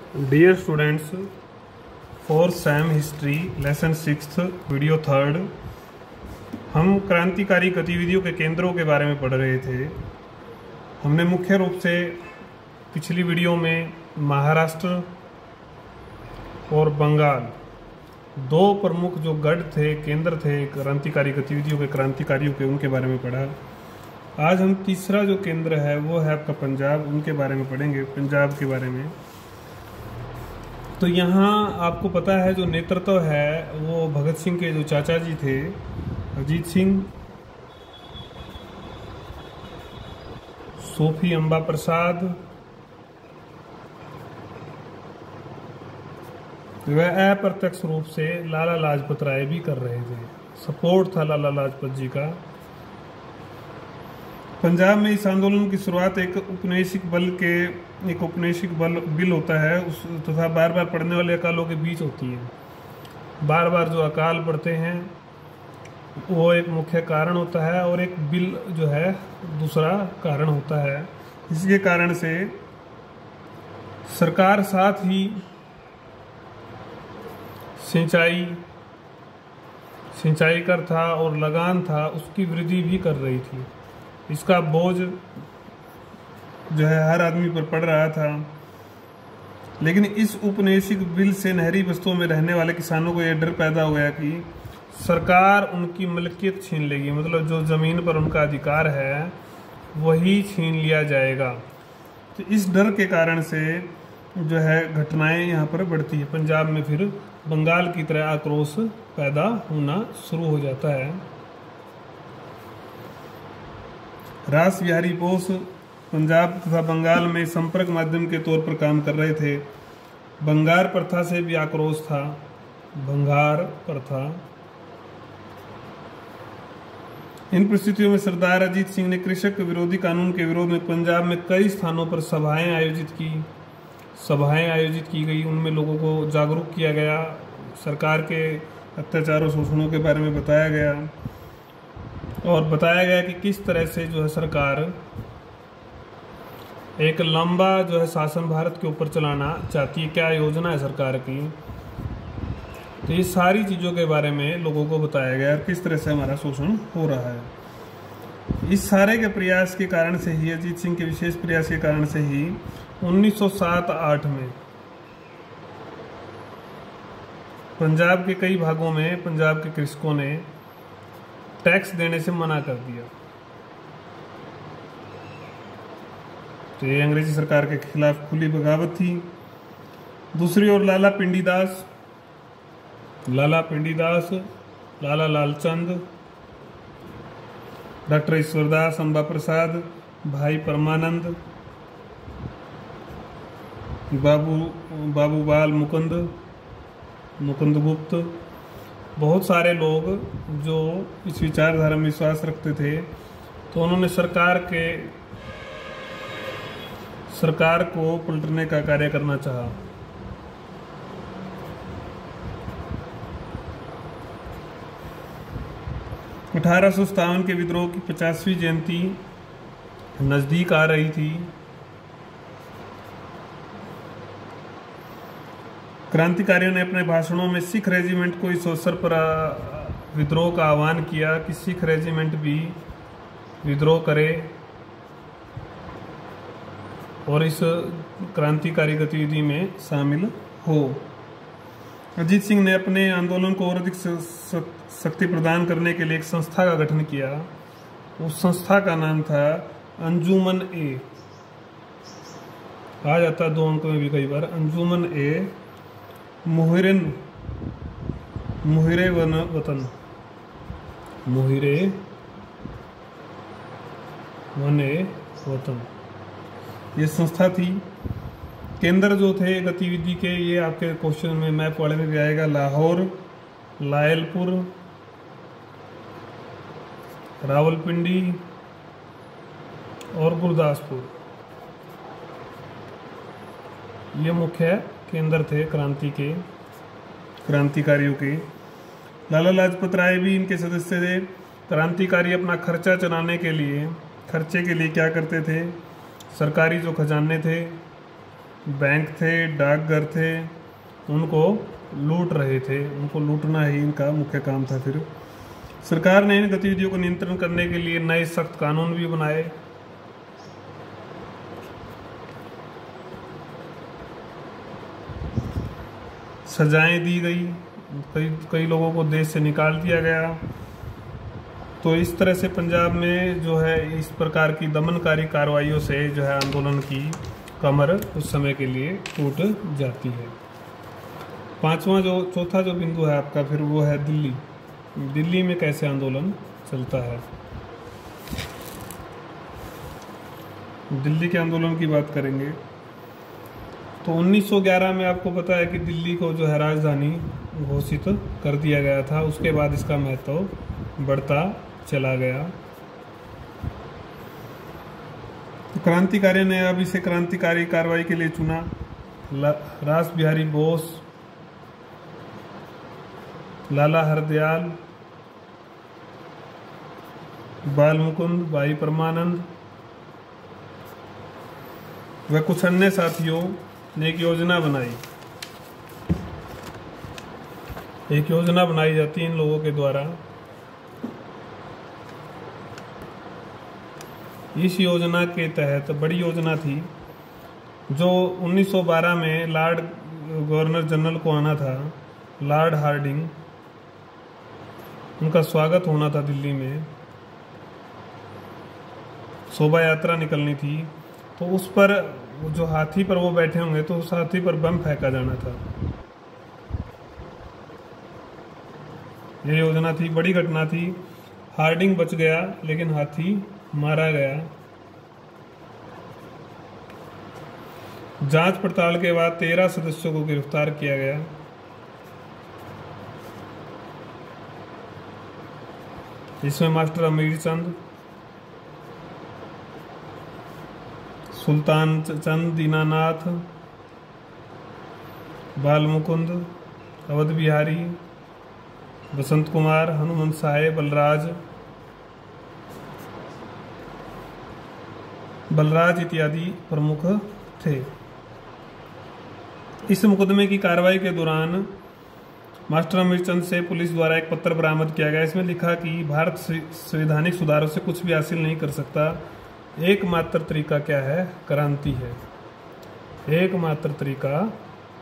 Dear students, for Sam history lesson 6 video 3 हम क्रांतिकारी गतिविधियों के केंद्रों के बारे में पढ़ रहे थे। हमने मुख्य रूप से पिछली वीडियो में महाराष्ट्र और बंगाल दो प्रमुख जो गढ़ थे, केंद्र थे क्रांतिकारी गतिविधियों के, क्रांतिकारियों के, उनके बारे में पढ़ा। आज हम तीसरा जो केंद्र है वो है आपका पंजाब, उनके बारे में पढ़ेंगे, पंजाब के बारे में। तो यहाँ आपको पता है जो नेतृत्व है वो भगत सिंह के जो चाचा जी थे, अजीत सिंह, सोफी अम्बा प्रसाद, वह अप्रत्यक्ष रूप से लाला लाजपत राय भी कर रहे थे। सपोर्ट था लाला लाजपत जी का। पंजाब में इस आंदोलन की शुरुआत एक औपनिवेशिक बल बिल होता है उस तथा बार बार पड़ने वाले अकालों के बीच होती है। बार बार जो अकाल पड़ते हैं वो एक मुख्य कारण होता है और एक बिल जो है दूसरा कारण होता है। इसके कारण से सरकार साथ ही सिंचाई कर था और लगान था उसकी वृद्धि भी कर रही थी। इसका बोझ जो है हर आदमी पर पड़ रहा था। लेकिन इस औपनिवेशिक बिल से नहरी बस्तियों में रहने वाले किसानों को यह डर पैदा हो गया कि सरकार उनकी मलकियत छीन लेगी, मतलब जो जमीन पर उनका अधिकार है वही छीन लिया जाएगा। तो इस डर के कारण से जो है घटनाएं यहाँ पर बढ़ती है। पंजाब में फिर बंगाल की तरह आक्रोश पैदा होना शुरू हो जाता है। रास बिहारी बोस पंजाब तथा बंगाल में संपर्क माध्यम के तौर पर काम कर रहे थे। बंगार प्रथा से भी आक्रोश था। बंगार प्रथा। इन परिस्थितियों में सरदार अजीत सिंह ने कृषक विरोधी कानून के विरोध में पंजाब में कई स्थानों पर सभाएं आयोजित की गई। उनमें लोगों को जागरूक किया गया, सरकार के अत्याचारों शोषणों के बारे में बताया गया और बताया गया कि किस तरह से जो है सरकार एक लंबा जो है शासन भारत के ऊपर चलाना चाहती है, क्या योजना है सरकार की। तो ये सारी चीज़ों के बारे में लोगों को बताया गया और किस तरह से हमारा शोषण हो रहा है। इस सारे के प्रयास के कारण से ही, अजीत सिंह के विशेष प्रयास के कारण से ही 1907-8 में पंजाब के कई भागों में पंजाब के कृषकों ने टैक्स देने से मना कर दिया। तो ये अंग्रेजी सरकार के खिलाफ खुली बगावत थी। दूसरी ओर लाला पिंडीदास, लाला लालचंद, डॉक्टर ईश्वरदास, अम्बा प्रसाद, भाई परमानंद, बाबू बाल मुकुंद गुप्त, बहुत सारे लोग जो इस विचारधारा में विश्वास रखते थे, तो उन्होंने सरकार को पलटने का कार्य करना चाहा। अठारह सौ 57 के विद्रोह की 50वीं जयंती नजदीक आ रही थी। क्रांतिकारियों ने अपने भाषणों में सिख रेजिमेंट को इस अवसर पर विद्रोह का आह्वान किया कि सिख रेजिमेंट भी विद्रोह करे और इस क्रांतिकारी गतिविधि में शामिल हो। अजीत सिंह ने अपने आंदोलन को और अधिक शक्ति प्रदान करने के लिए एक संस्था का गठन किया। उस संस्था का नाम था अंजुमन ए। आ जाता है 2 अंक में भी कई बार, अंजुमन ए मुहिरे वतन ये संस्था थी। केंद्र जो थे गतिविधि के, ये आपके क्वेश्चन में मैप वाले में भी आएगा, लाहौर, लायलपुर, रावलपिंडी और गुरदासपुर, ये मुख्य केंद्र थे क्रांतिकारियों के। लाला लाजपत राय भी इनके सदस्य थे। क्रांतिकारी अपना खर्चे के लिए क्या करते थे, सरकारी जो खजाने थे बैंक थे, डाकघर थे, उनको लूट रहे थे। उनको लूटना ही इनका मुख्य काम था। फिर सरकार ने इन गतिविधियों को नियंत्रण करने के लिए नए सख्त कानून भी बनाए। सजाएं दी गई, कई लोगों को देश से निकाल दिया गया। तो इस तरह से पंजाब में जो है इस प्रकार की दमनकारी कार्रवाइयों से जो है आंदोलन की कमर उस समय के लिए टूट जाती है। चौथा जो बिंदु है आपका फिर वो है दिल्ली। दिल्ली में कैसे आंदोलन चलता है। दिल्ली के आंदोलन की बात करेंगे तो 1911 में आपको पता है कि दिल्ली को जो है राजधानी घोषित कर दिया गया था। उसके बाद इसका महत्व बढ़ता चला गया। तो क्रांतिकारियों ने अब इसे क्रांतिकारी कार्रवाई के लिए चुना। रास बिहारी बोस, लाला हरदयाल, बाल मुकुंद, भाई परमानंद व कुछ अन्य साथियों ने एक योजना बनाई। एक योजना बनाई जाती है इन लोगों के द्वारा। इस योजना के तहत बड़ी योजना थी जो 1912 में लॉर्ड गवर्नर जनरल को आना था, लॉर्ड हार्डिंग, उनका स्वागत होना था दिल्ली में, शोभा यात्रा निकलनी थी। तो उस पर जो हाथी पर वो बैठे होंगे तो उस हाथी पर बम फेंका जाना था। ये योजना थी, बड़ी घटना थी। हार्डिंग बच गया लेकिन हाथी मारा गया। जांच पड़ताल के बाद 13 सदस्यों को गिरफ्तार किया गया। इसमें मास्टर अमीरचंद, सुल्तान चंद दीनानाथ, बाल मुकुंद, अवध बिहारी, बसंत कुमार, हनुमंत साहेब, बलराज इत्यादि प्रमुख थे। इस मुकदमे की कार्रवाई के दौरान मास्टर अमीरचंद से पुलिस द्वारा एक पत्र बरामद किया गया। इसमें लिखा कि भारत संवैधानिक सुधारों से कुछ भी हासिल नहीं कर सकता। एकमात्र तरीका क्या है? क्रांति है। एकमात्र तरीका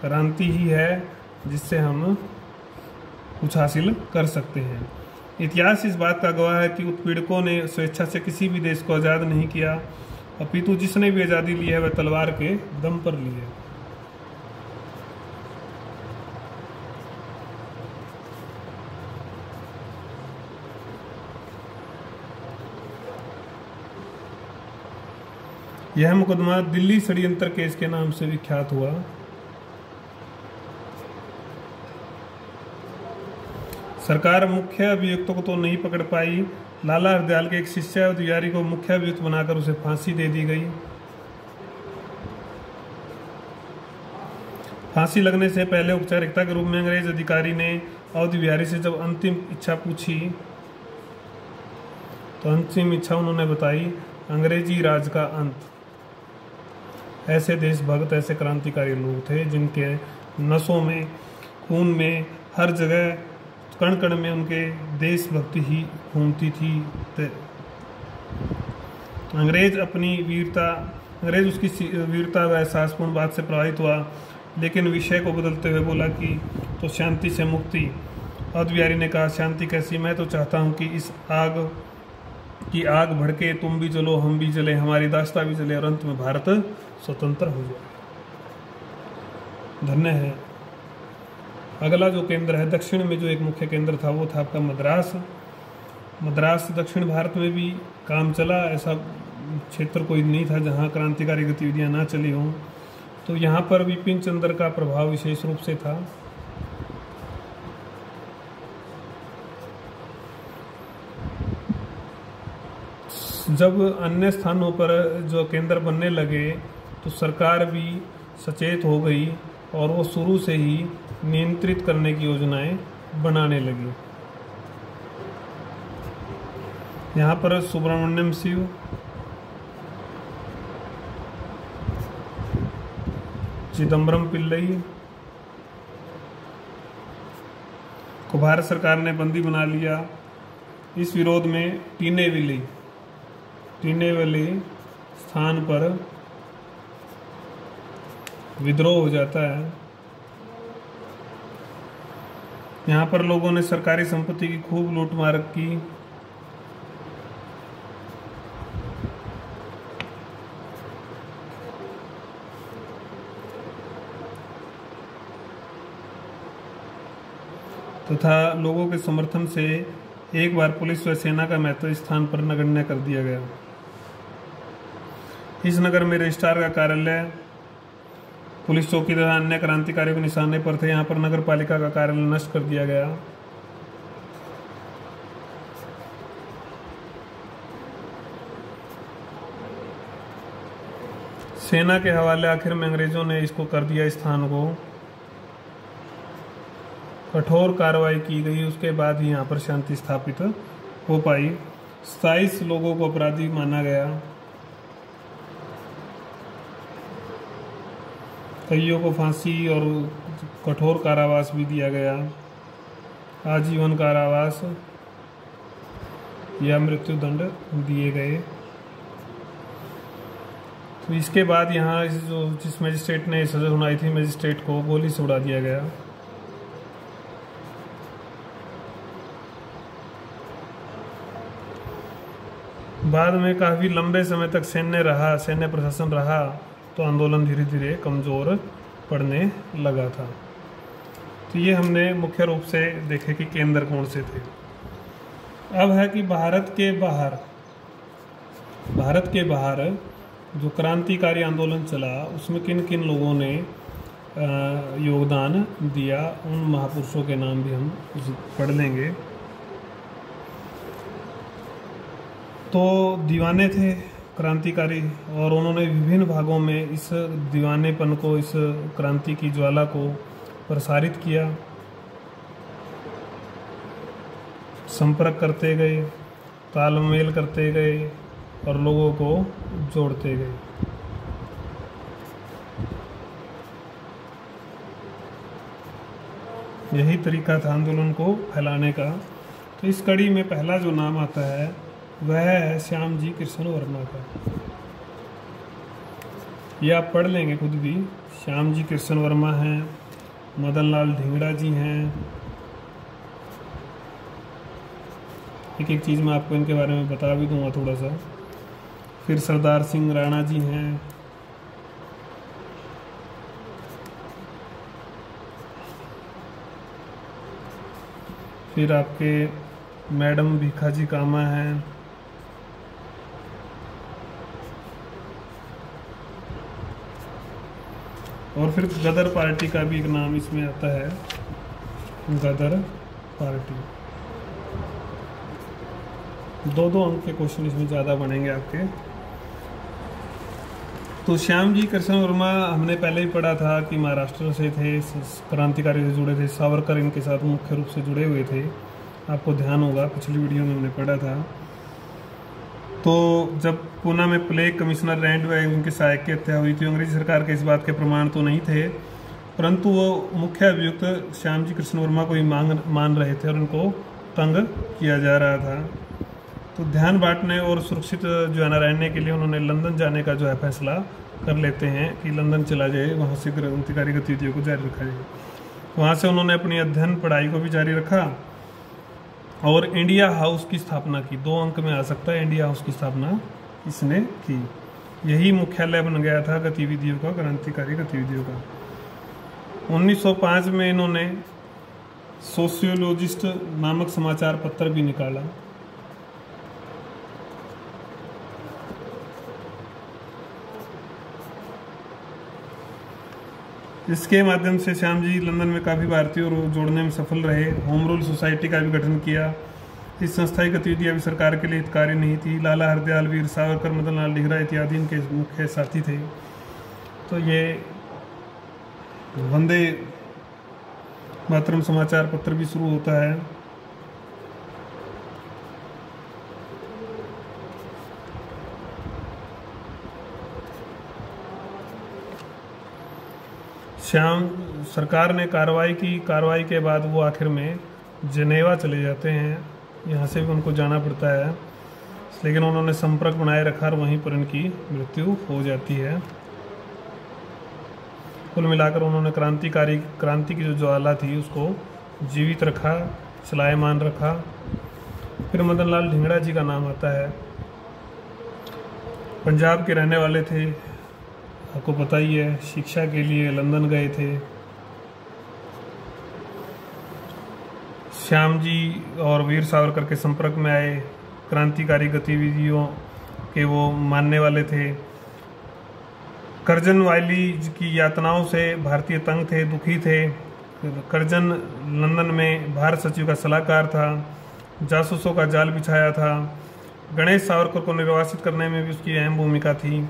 क्रांति ही है जिससे हम कुछ हासिल कर सकते हैं। इतिहास इस बात का गवाह है कि उत्पीड़कों ने स्वेच्छा से किसी भी देश को आज़ाद नहीं किया, अपितु जिसने भी आज़ादी ली है वह तलवार के दम पर ली है। यह मुकदमा दिल्ली षड्यंत्र केस के नाम से विख्यात हुआ। सरकार मुख्य अभियुक्तों को तो नहीं पकड़ पाई। लाला हरदयाल के एक शिष्य अधिकारी को मुख्य अभियुक्त बनाकर उसे फांसी दे दी गई। फांसी लगने से पहले औपचारिकता के रूप में अंग्रेज अधिकारी ने अवध बिहारी से जब अंतिम इच्छा पूछी तो अंतिम इच्छा उन्होंने बताई अंग्रेजी राज का अंत। ऐसे देशभक्त, ऐसे क्रांतिकारी लोग थे जिनके नसों में, खून में, हर जगह कण कण में उनके देशभक्ति ही घूमती थी। अंग्रेज उसकी वीरता व एहसासपूर्ण बात से प्रभावित हुआ, लेकिन विषय को बदलते हुए बोला कि तो शांति से मुक्ति। अवध बिहारी ने कहा शांति कैसी? मैं तो चाहता हूँ कि इस आग की आग भड़के, तुम भी जलो, हम भी जले, हमारी दास्ता भी जले और अंत में भारत स्वतंत्र हो जाए। धन्य है। अगला जो केंद्र है दक्षिण में, जो एक मुख्य केंद्र था वो था आपका मद्रास। मद्रास दक्षिण भारत में भी काम चला। ऐसा क्षेत्र कोई नहीं था जहाँ क्रांतिकारी गतिविधियाँ ना चली हों। तो यहाँ पर बिपिन चंद्र का प्रभाव विशेष रूप से था। जब अन्य स्थानों पर जो केंद्र बनने लगे तो सरकार भी सचेत हो गई और वो शुरू से ही नियंत्रित करने की योजनाएं बनाने लगी। यहाँ पर सुब्रमण्यम शिव, चिदम्बरम पिल्लई को भारत सरकार ने बंदी बना लिया। इस विरोध में टीनेवली स्थान पर विद्रोह हो जाता है। यहाँ पर लोगों ने सरकारी संपत्ति की खूब लूटमार की। तथा लोगों के समर्थन से एक बार पुलिस व सेना का महत्व इस स्थान पर नगण्य कर दिया गया। इस नगर में रजिस्ट्रार का कार्यालय, पुलिस चौकी तथा अन्य क्रांतिकारियों के निशाने पर थे। यहाँ पर नगर पालिका का कार्यालय नष्ट कर दिया गया। सेना के हवाले आखिर में अंग्रेजों ने इसको कर दिया, इस स्थान को कठोर कार्रवाई की गई। उसके बाद ही यहाँ पर शांति स्थापित हो पाई। 27 लोगों को अपराधी माना गया। कईयों को फांसी और कठोर कारावास भी दिया गया, आजीवन कारावास या मृत्युदंड दिए गए। तो इसके बाद यहाँ जिस मजिस्ट्रेट ने सजा सुनाई थी, मजिस्ट्रेट को गोली से उड़ा दिया गया। बाद में काफ़ी लंबे समय तक सैन्य प्रशासन रहा, तो आंदोलन धीरे धीरे कमज़ोर पड़ने लगा था। तो ये हमने मुख्य रूप से देखे कि केंद्र कौन से थे। अब है कि भारत के बाहर जो क्रांतिकारी आंदोलन चला, उसमें किन किन लोगों ने योगदान दिया, उन महापुरुषों के नाम भी हम पढ़ लेंगे। तो दीवाने थे क्रांतिकारी, और उन्होंने विभिन्न भागों में इस दीवानेपन को, इस क्रांति की ज्वाला को प्रसारित किया, संपर्क करते गए, तालमेल करते गए और लोगों को जोड़ते गए। यही तरीका था आंदोलन को फैलाने का। तो इस कड़ी में पहला जो नाम आता है वह है श्याम जी कृष्ण वर्मा का। ये आप पढ़ लेंगे खुद भी। श्याम जी कृष्ण वर्मा हैं, मदन लाल धिंगड़ा जी हैं। एक एक चीज़ मैं आपको इनके बारे में बता भी दूंगा थोड़ा सा। फिर सरदार सिंह राणा जी हैं, फिर आपके मैडम भिखाजी कामा हैं, और फिर गदर पार्टी का भी एक नाम इसमें आता है, गदर पार्टी। 2-2 अंक के क्वेश्चन इसमें ज़्यादा बनेंगे आपके। तो श्याम जी कृष्ण वर्मा हमने पहले ही पढ़ा था कि महाराष्ट्र से थे, क्रांतिकारी से जुड़े थे, सावरकर इनके साथ मुख्य रूप से जुड़े हुए थे। आपको ध्यान होगा पिछली वीडियो में हमने पढ़ा था। तो जब पूना में प्लेग कमिश्नर रैंड व उनके सहायक की हत्या हुई थी, अंग्रेजी सरकार के इस बात के प्रमाण तो नहीं थे, परंतु वो मुख्य अभियुक्त श्याम जी कृष्ण वर्मा को ही मान रहे थे और उनको तंग किया जा रहा था। तो ध्यान बांटने और सुरक्षित जो है ना रहने के लिए उन्होंने लंदन जाने का जो है फैसला कर लेते हैं कि लंदन चला जाए, वहाँ से क्रांतिकारी गतिविधियों को जारी रखा जाए। वहाँ से उन्होंने अपनी अध्ययन पढ़ाई को भी जारी रखा और इंडिया हाउस की स्थापना की। 2 अंक में आ सकता है, इंडिया हाउस की स्थापना इसने की। यही मुख्यालय बन गया था गतिविधियों का, क्रांतिकारी गतिविधियों का। 1905 में इन्होंने सोशियोलॉजिस्ट नामक समाचार पत्र भी निकाला। इसके माध्यम से श्याम जी लंदन में काफ़ी भारतीयों को जोड़ने में सफल रहे। होम रूल सोसाइटी का भी गठन किया। इस संस्था की गतिविधियाँ भी सरकार के लिए हितकारी नहीं थी। लाला हरदयाल, वीर सावरकर, मदन लाल धिंगड़ा इत्यादि इनके मुख्य साथी थे। तो ये वंदे मातरम समाचार पत्र भी शुरू होता है। श्याम सरकार ने कार्रवाई के बाद वो आखिर में जनेवा चले जाते हैं। यहाँ से भी उनको जाना पड़ता है, लेकिन उन्होंने संपर्क बनाए रखा और वहीं पर इनकी मृत्यु हो जाती है। कुल मिलाकर उन्होंने क्रांति की जो ज्वाला थी उसको जीवित रखा, चलायमान रखा। फिर मदन लाल धिंगड़ा जी का नाम आता है। पंजाब के रहने वाले थे, आपको पता ही है, शिक्षा के लिए लंदन गए थे। श्याम जी और वीर सावरकर के संपर्क में आए, क्रांतिकारी गतिविधियों के वो मानने वाले थे। करजन वायली की यातनाओं से भारतीय तंग थे, दुखी थे। करजन लंदन में भारत सचिव का सलाहकार था, जासूसों का जाल बिछाया था। गणेश सावरकर को निर्वासित करने में भी उसकी अहम भूमिका थी,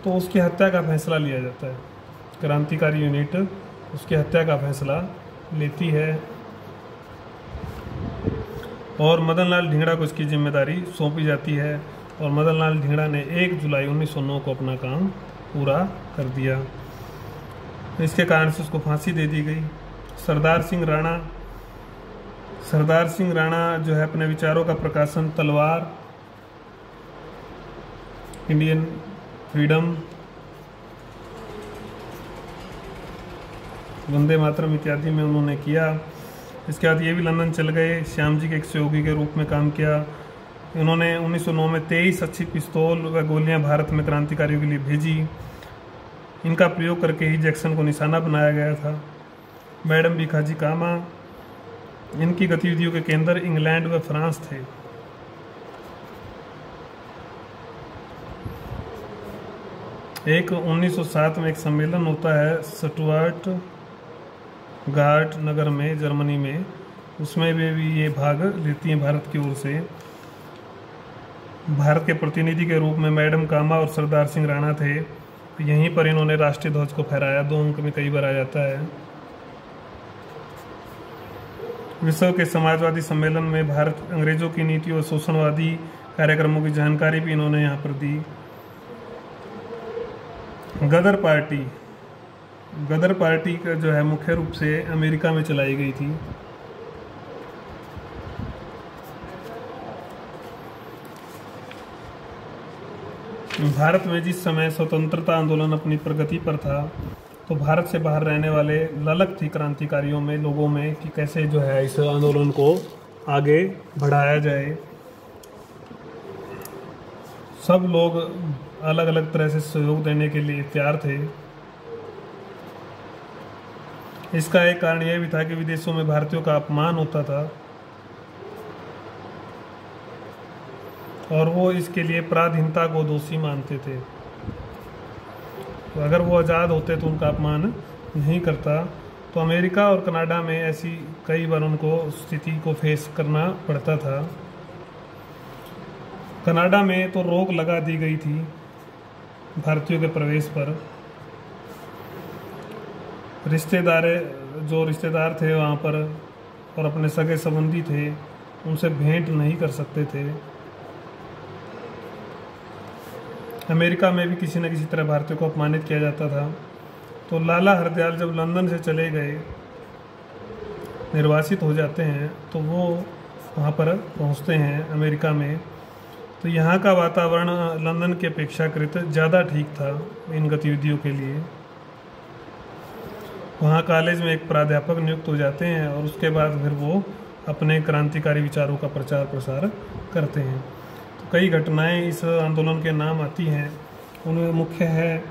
तो उसकी हत्या का फैसला लिया जाता है। क्रांतिकारी यूनिट उसकी हत्या का फैसला लेती है और मदन लाल धिंगड़ा को इसकी जिम्मेदारी सौंपी जाती है। और मदन लाल धिंगड़ा ने 1 जुलाई 1909 को अपना काम पूरा कर दिया। इसके कारण से उसको फांसी दे दी गई। सरदार सिंह राणा जो है अपने विचारों का प्रकाशन तलवार, इंडियन फ्रीडम, वंदे मातरम इत्यादि में उन्होंने किया। इसके बाद ये भी लंदन चल गए, श्याम जी के एक सहयोगी के रूप में काम किया। इन्होंने 1909 में 23 अच्छी पिस्तौल व गोलियां भारत में क्रांतिकारियों के लिए भेजी। इनका प्रयोग करके ही जैक्सन को निशाना बनाया गया था। मैडम भिखाजी कामा, इनकी गतिविधियों के केंद्र इंग्लैंड व फ्रांस थे। एक 1907 में एक सम्मेलन होता है स्टुअर्ट गार्ड नगर में, जर्मनी में। उसमें भी ये भाग लेती हैं भारत की ओर से। भारत के प्रतिनिधि के रूप में मैडम कामा और सरदार सिंह राणा थे। यहीं पर इन्होंने राष्ट्रीय ध्वज को फहराया। 2 अंक में कई बार आ जाता है। विश्व के समाजवादी सम्मेलन में भारत अंग्रेजों की नीति और शोषणवादी कार्यक्रमों की जानकारी भी इन्होंने यहाँ पर दी। गदर पार्टी का जो है मुख्य रूप से अमेरिका में चलाई गई थी। भारत में जिस समय स्वतंत्रता आंदोलन अपनी प्रगति पर था, तो भारत से बाहर रहने वाले ललक थी क्रांतिकारियों में, लोगों में, कि कैसे जो है इस आंदोलन को आगे बढ़ाया जाए। सब लोग अलग अलग तरह से सहयोग देने के लिए तैयार थे। इसका एक कारण यह भी था कि विदेशों में भारतीयों का अपमान होता था और वो इसके लिए पराधीनता को दोषी मानते थे। तो अगर वो आज़ाद होते तो उनका अपमान नहीं करता। तो अमेरिका और कनाडा में ऐसी कई बार उनको स्थिति को फेस करना पड़ता था। कनाडा में तो रोक लगा दी गई थी भारतीयों के प्रवेश पर। रिश्तेदार थे वहाँ पर और अपने सगे संबंधी थे, उनसे भेंट नहीं कर सकते थे। अमेरिका में भी किसी न किसी तरह भारतीयों को अपमानित किया जाता था। तो लाला हरदयाल जब लंदन से चले गए, निर्वासित हो जाते हैं, तो वो वहाँ पर पहुँचते हैं अमेरिका में। तो यहाँ का वातावरण लंदन की अपेक्षाकृत ज़्यादा ठीक था इन गतिविधियों के लिए। वहाँ कॉलेज में एक प्राध्यापक नियुक्त हो जाते हैं और उसके बाद फिर वो अपने क्रांतिकारी विचारों का प्रचार प्रसार करते हैं। तो कई घटनाएं इस आंदोलन के नाम आती हैं। उनमें मुख्य है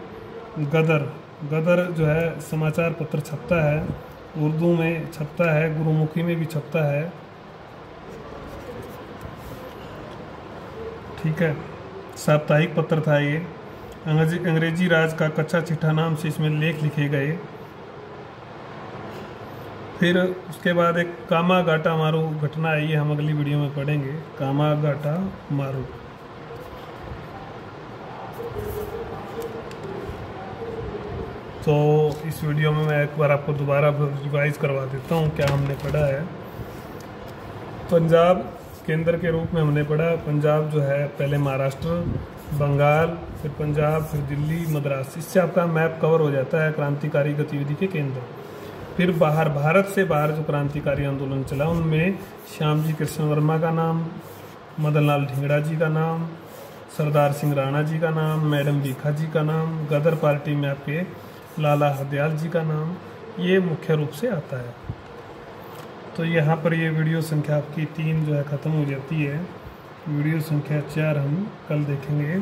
गदर जो है समाचार पत्र छपता है, उर्दू में छपता है, गुरुमुखी में भी छपता है। ठीक है, साप्ताहिक पत्र था ये। अंग्रेजी राज का कच्चा चिट्ठा नाम से इसमें लेख लिखे गए। फिर उसके बाद एक कामागाटा मारू घटना आई है, हम अगली वीडियो में पढ़ेंगे। कामागाटा मारू। तो इस वीडियो में मैं एक बार आपको दोबारा रिवाइज करवा देता हूँ क्या हमने पढ़ा है। पंजाब केंद्र के रूप में हमने पढ़ा। पंजाब जो है पहले महाराष्ट्र, बंगाल, फिर पंजाब, फिर दिल्ली, मद्रास। इससे आपका मैप कवर हो जाता है क्रांतिकारी गतिविधि के केंद्र। फिर बाहर, भारत से बाहर जो क्रांतिकारी आंदोलन चला उनमें श्यामजी कृष्ण वर्मा का नाम, मदन लाल ढींगड़ा जी का नाम, सरदार सिंह राणा जी का नाम, मैडम भीखा जी का नाम, गदर पार्टी में आपके लाला हरदयाल जी का नाम, ये मुख्य रूप से आता है। तो यहाँ पर ये वीडियो संख्या आपकी 3 जो है ख़त्म हो जाती है। वीडियो संख्या 4 हम कल देखेंगे।